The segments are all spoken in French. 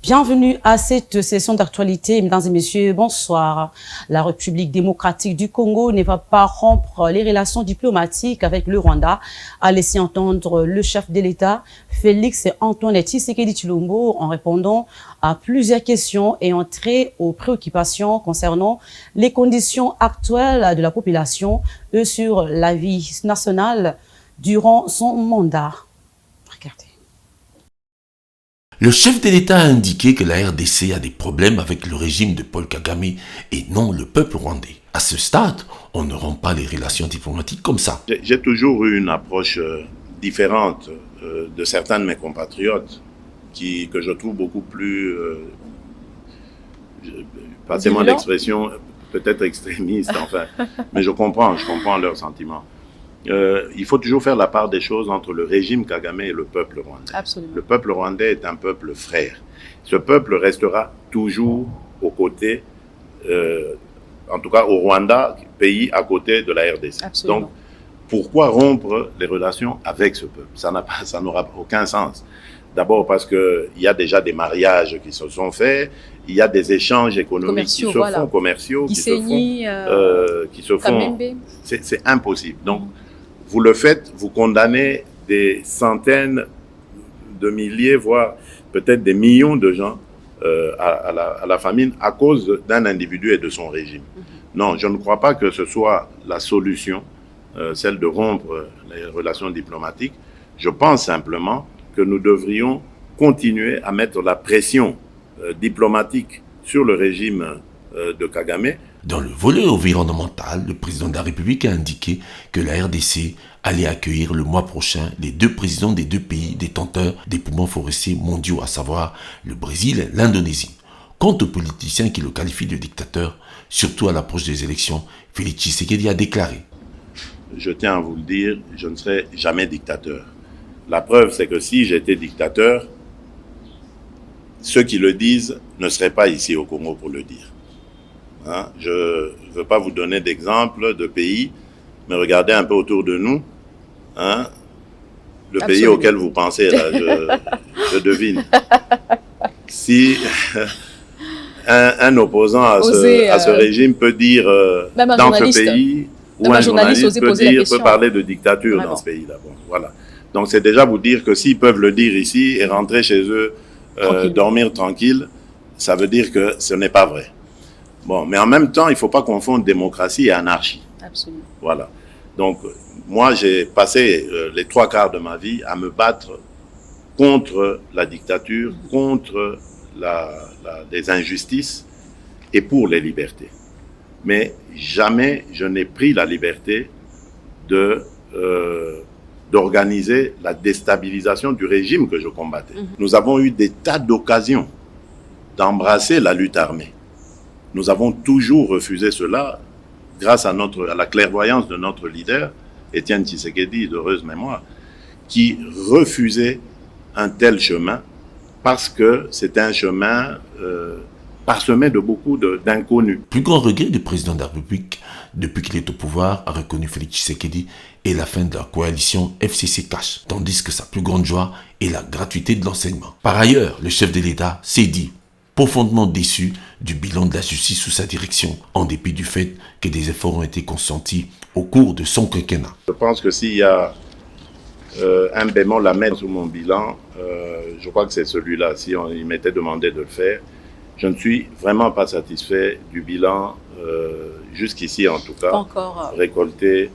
Bienvenue à cette session d'actualité. Mesdames et messieurs, bonsoir. La République démocratique du Congo ne va pas rompre les relations diplomatiques avec le Rwanda, a laissé entendre le chef de l'État, Félix Antoine Tshisekedi Tshilombo, en répondant à plusieurs questions ayant trait aux préoccupations concernant les conditions actuelles de la population et sur la vie nationale durant son mandat. Regardez. Le chef de l'État a indiqué que la RDC a des problèmes avec le régime de Paul Kagame et non le peuple rwandais. À ce stade, on ne rompt pas les relations diplomatiques comme ça. J'ai toujours eu une approche différente de certains de mes compatriotes que je trouve beaucoup plus, passez-moi l'expression, peut-être extrémiste, enfin, mais je comprends leurs sentiments. Il faut toujours faire la part des choses entre le régime Kagame et le peuple rwandais. Absolument. Le peuple rwandais est un peuple frère. Ce peuple restera toujours aux côtés, en tout cas au Rwanda, pays à côté de la RDC. Absolument. Donc, pourquoi rompre les relations avec ce peuple? Ça n'aura aucun sens. D'abord parce qu'il y a déjà des mariages qui se sont faits, il y a des échanges économiques qui se font, commerciaux, qui se font. C'est impossible. Donc, vous le faites, vous condamnez des centaines de milliers, voire peut-être des millions de gens à la famine à cause d'un individu et de son régime. Non, je ne crois pas que ce soit la solution, celle de rompre les relations diplomatiques. Je pense simplement que nous devrions continuer à mettre la pression diplomatique sur le régime de Kagame. Dans le volet environnemental, le président de la République a indiqué que la RDC allait accueillir le mois prochain les deux présidents des deux pays détenteurs des poumons forestiers mondiaux, à savoir le Brésil et l'Indonésie. Quant aux politiciens qui le qualifient de dictateur, surtout à l'approche des élections, Félix Tshisekedi a déclaré: je tiens à vous le dire, je ne serai jamais dictateur. La preuve, c'est que si j'étais dictateur, ceux qui le disent ne seraient pas ici au Congo pour le dire. Hein? Je ne veux pas vous donner d'exemples de pays, mais regardez un peu autour de nous. Hein? Le pays auquel vous pensez, là, je devine. Si un opposant à ce régime peut dire dans ce pays, ou un journaliste peut parler de dictature dans ce pays-là. Bon, voilà. Donc c'est déjà vous dire que s'ils peuvent le dire ici et rentrer chez eux, dormir tranquille, ça veut dire que ce n'est pas vrai. Bon, mais en même temps, il ne faut pas confondre démocratie et anarchie. Absolument. Voilà. Donc, moi, j'ai passé les 3/4 de ma vie à me battre contre la dictature, contre les injustices et pour les libertés. Mais jamais je n'ai pris la liberté d'organiser la déstabilisation du régime que je combattais. Nous avons eu des tas d'occasions d'embrasser la lutte armée. Nous avons toujours refusé cela grâce à la clairvoyance de notre leader, Étienne Tshisekedi, d'heureuse mémoire, qui refusait un tel chemin parce que c'était un chemin parsemé de beaucoup d'inconnus. Plus grand regret du président de la République depuis qu'il est au pouvoir, a reconnu Félix Tshisekedi, est la fin de la coalition FCC-Cash, tandis que sa plus grande joie est la gratuité de l'enseignement. Par ailleurs, le chef de l'État s'est dit profondément déçu du bilan de la justice sous sa direction, en dépit du fait que des efforts ont été consentis au cours de son quinquennat. Je pense que s'il y a un bémol à mettre sur mon bilan, je crois que c'est celui-là. Si il m'était demandé de le faire, je ne suis vraiment pas satisfait du bilan, jusqu'ici en tout cas, récolté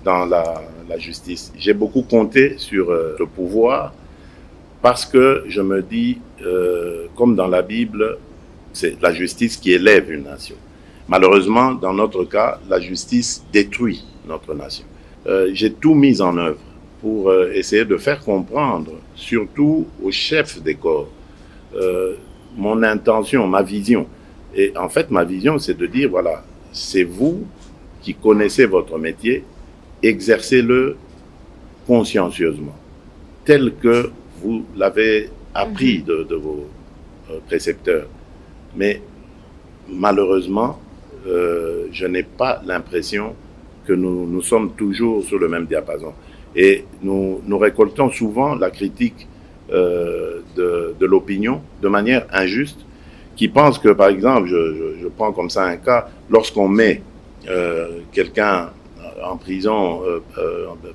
dans la justice. J'ai beaucoup compté sur le pouvoir parce que je me dis, comme dans la Bible, c'est la justice qui élève une nation. Malheureusement, dans notre cas, la justice détruit notre nation. J'ai tout mis en œuvre pour essayer de faire comprendre, surtout aux chefs des corps, mon intention, ma vision. Et en fait, ma vision, c'est de dire, voilà, c'est vous qui connaissez votre métier, exercez-le consciencieusement, tel que vous l'avez appris de vos précepteurs. Mais malheureusement, je n'ai pas l'impression que nous sommes toujours sur le même diapason. Et nous récoltons souvent la critique de de l'opinion de manière injuste, qui pensent que, par exemple, je prends comme ça un cas, lorsqu'on met quelqu'un en prison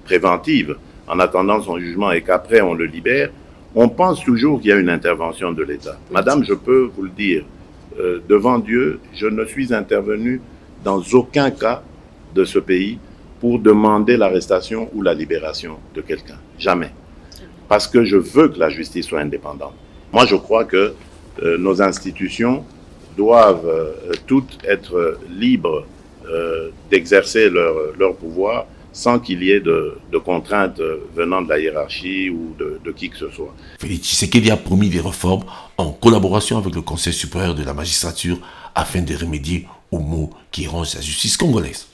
préventive en attendant son jugement et qu'après on le libère, on pense toujours qu'il y a une intervention de l'État. Madame, je peux vous le dire, devant Dieu, je ne suis intervenu dans aucun cas de ce pays pour demander l'arrestation ou la libération de quelqu'un. Jamais. Parce que je veux que la justice soit indépendante. Moi, je crois que nos institutions doivent toutes être libres d'exercer leur pouvoir sans qu'il y ait de contraintes venant de la hiérarchie ou de qui que ce soit. Félix Tshisekedi a promis des réformes en collaboration avec le Conseil supérieur de la magistrature afin de remédier aux maux qui rongent la justice congolaise.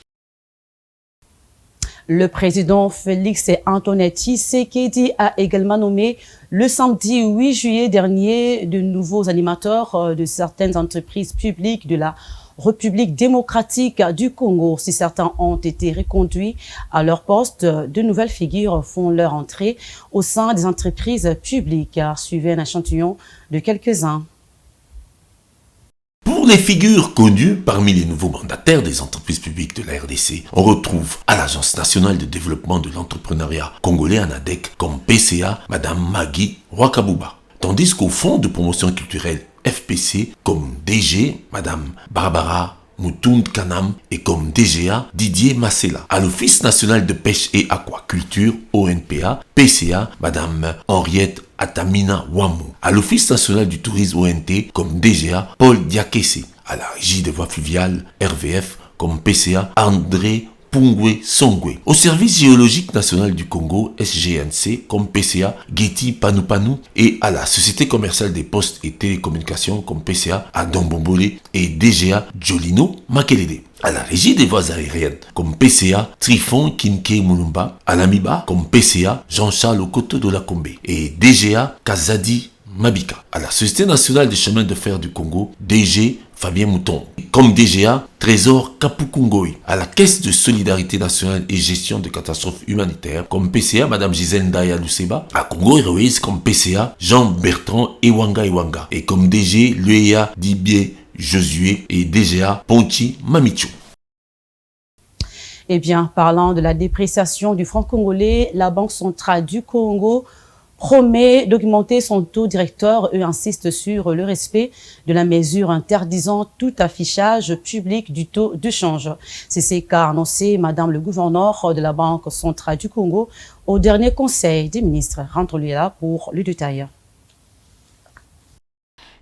Le président Félix Antoine Tshisekedi a également nommé le samedi 8 juillet dernier de nouveaux animateurs de certaines entreprises publiques de la République démocratique du Congo. Si certains ont été reconduits à leur poste, de nouvelles figures font leur entrée au sein des entreprises publiques. Suivez un échantillon de quelques-uns. Pour les figures connues parmi les nouveaux mandataires des entreprises publiques de la RDC, on retrouve à l'Agence nationale de développement de l'entrepreneuriat congolais ANADEC comme PCA, Madame Magui Wakabuba. Tandis qu'au Fonds de promotion culturelle FPC, comme DG, Madame Barbara Moutound Kanam et comme DGA, Didier Massela. À l'Office national de pêche et aquaculture, ONPA, PCA, Madame Henriette Atamina Wamou. À l'Office national du tourisme, ONT, comme DGA, Paul Diakese. À la Régie des voies fluviales, RVF, comme PCA, André Pungwe Songwe. Au Service géologique national du Congo, SGNC, comme PCA, Getty Panupanu, et à la Société commerciale des postes et télécommunications, comme PCA, Adam Bombole et DGA, Jolino Makelede. À la Régie des voies aériennes, comme PCA, Trifon Kinke Mulumba. À l'AMIBA, comme PCA, Jean-Charles Okoto de la Combe. Et DGA, Kazadi Mabika. À la Société nationale des chemins de fer du Congo, DG Fabien Mouton. Comme DGA, Trésor Kapukungoi. À la Caisse de solidarité nationale et gestion de catastrophes humanitaires, comme PCA, Madame Gisèle Ndaya Luseba. À Congo Airways, comme PCA, Jean-Bertrand Ewanga. Et comme DG, Lueya Dibie Josué et DGA, Ponchi Mamichou. Eh bien, parlant de la dépréciation du franc congolais, la Banque centrale du Congo promet d'augmenter son taux directeur et insiste sur le respect de la mesure interdisant tout affichage public du taux de change. C'est ce qu'a annoncé Madame le gouverneur de la Banque centrale du Congo au dernier Conseil des ministres. Rentre-lui là pour le détail.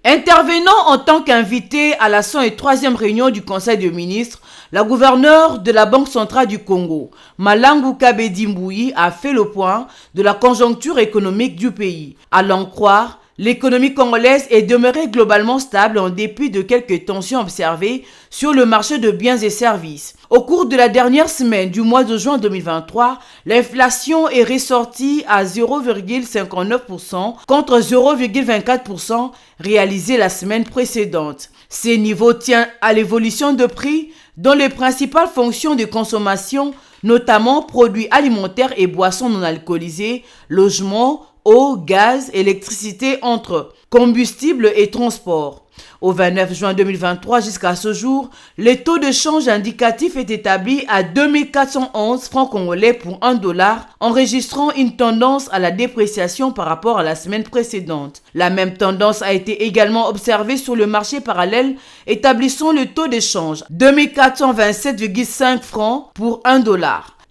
Intervenant en tant qu'invité à la 103e réunion du Conseil des ministres, la gouverneure de la Banque centrale du Congo, Malangu Kabedi Mbouyi, a fait le point de la conjoncture économique du pays. À l'en croire, l'économie congolaise est demeurée globalement stable en dépit de quelques tensions observées sur le marché de biens et services. Au cours de la dernière semaine du mois de juin 2023, l'inflation est ressortie à 0,59% contre 0,24% réalisé la semaine précédente. Ces niveaux tiennent à l'évolution de prix dans les principales fonctions de consommation, notamment produits alimentaires et boissons non alcoolisées, logements, eau, gaz, électricité entre combustible et transport. Au 29 juin 2023 jusqu'à ce jour, le taux de change indicatif est établi à 2411 francs congolais pour $1, enregistrant une tendance à la dépréciation par rapport à la semaine précédente. La même tendance a été également observée sur le marché parallèle, établissant le taux de change 2427,5 francs pour $1.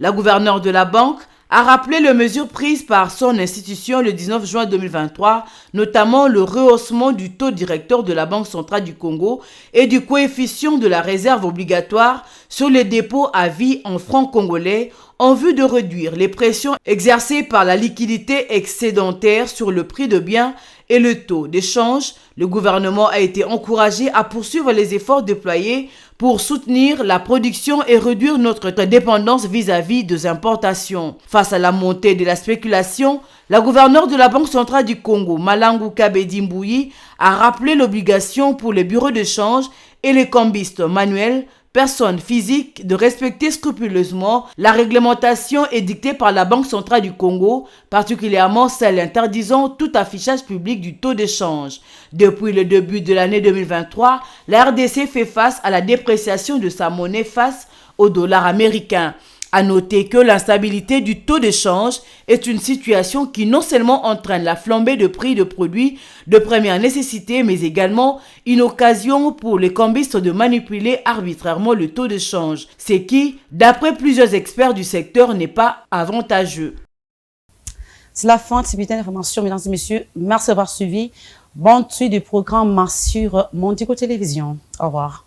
La gouverneure de la banque a rappelé les mesures prises par son institution le 19 juin 2023, notamment le rehaussement du taux directeur de la Banque centrale du Congo et du coefficient de la réserve obligatoire sur les dépôts à vie en francs congolais en vue de réduire les pressions exercées par la liquidité excédentaire sur le prix de biens et le taux d'échange. Le gouvernement a été encouragé à poursuivre les efforts déployés pour soutenir la production et réduire notre dépendance vis-à-vis des importations. Face à la montée de la spéculation, la gouverneure de la Banque centrale du Congo, Malangu Kabedi Mbouyi, a rappelé l'obligation pour les bureaux de change et les cambistes manuels personnes physiques de respecter scrupuleusement la réglementation édictée par la Banque centrale du Congo, particulièrement celle interdisant tout affichage public du taux d'échange. Depuis le début de l'année 2023, la RDC fait face à la dépréciation de sa monnaie face au dollar américain. À noter que l'instabilité du taux d'échange est une situation qui non seulement entraîne la flambée de prix de produits de première nécessité, mais également une occasion pour les cambistes de manipuler arbitrairement le taux d'échange, ce qui, d'après plusieurs experts du secteur, n'est pas avantageux. C'est la fin de cette bulletin d'information, mesdames et messieurs. Merci d'avoir suivi. Bonne suite du programme sur Mondico Télévision. Au revoir.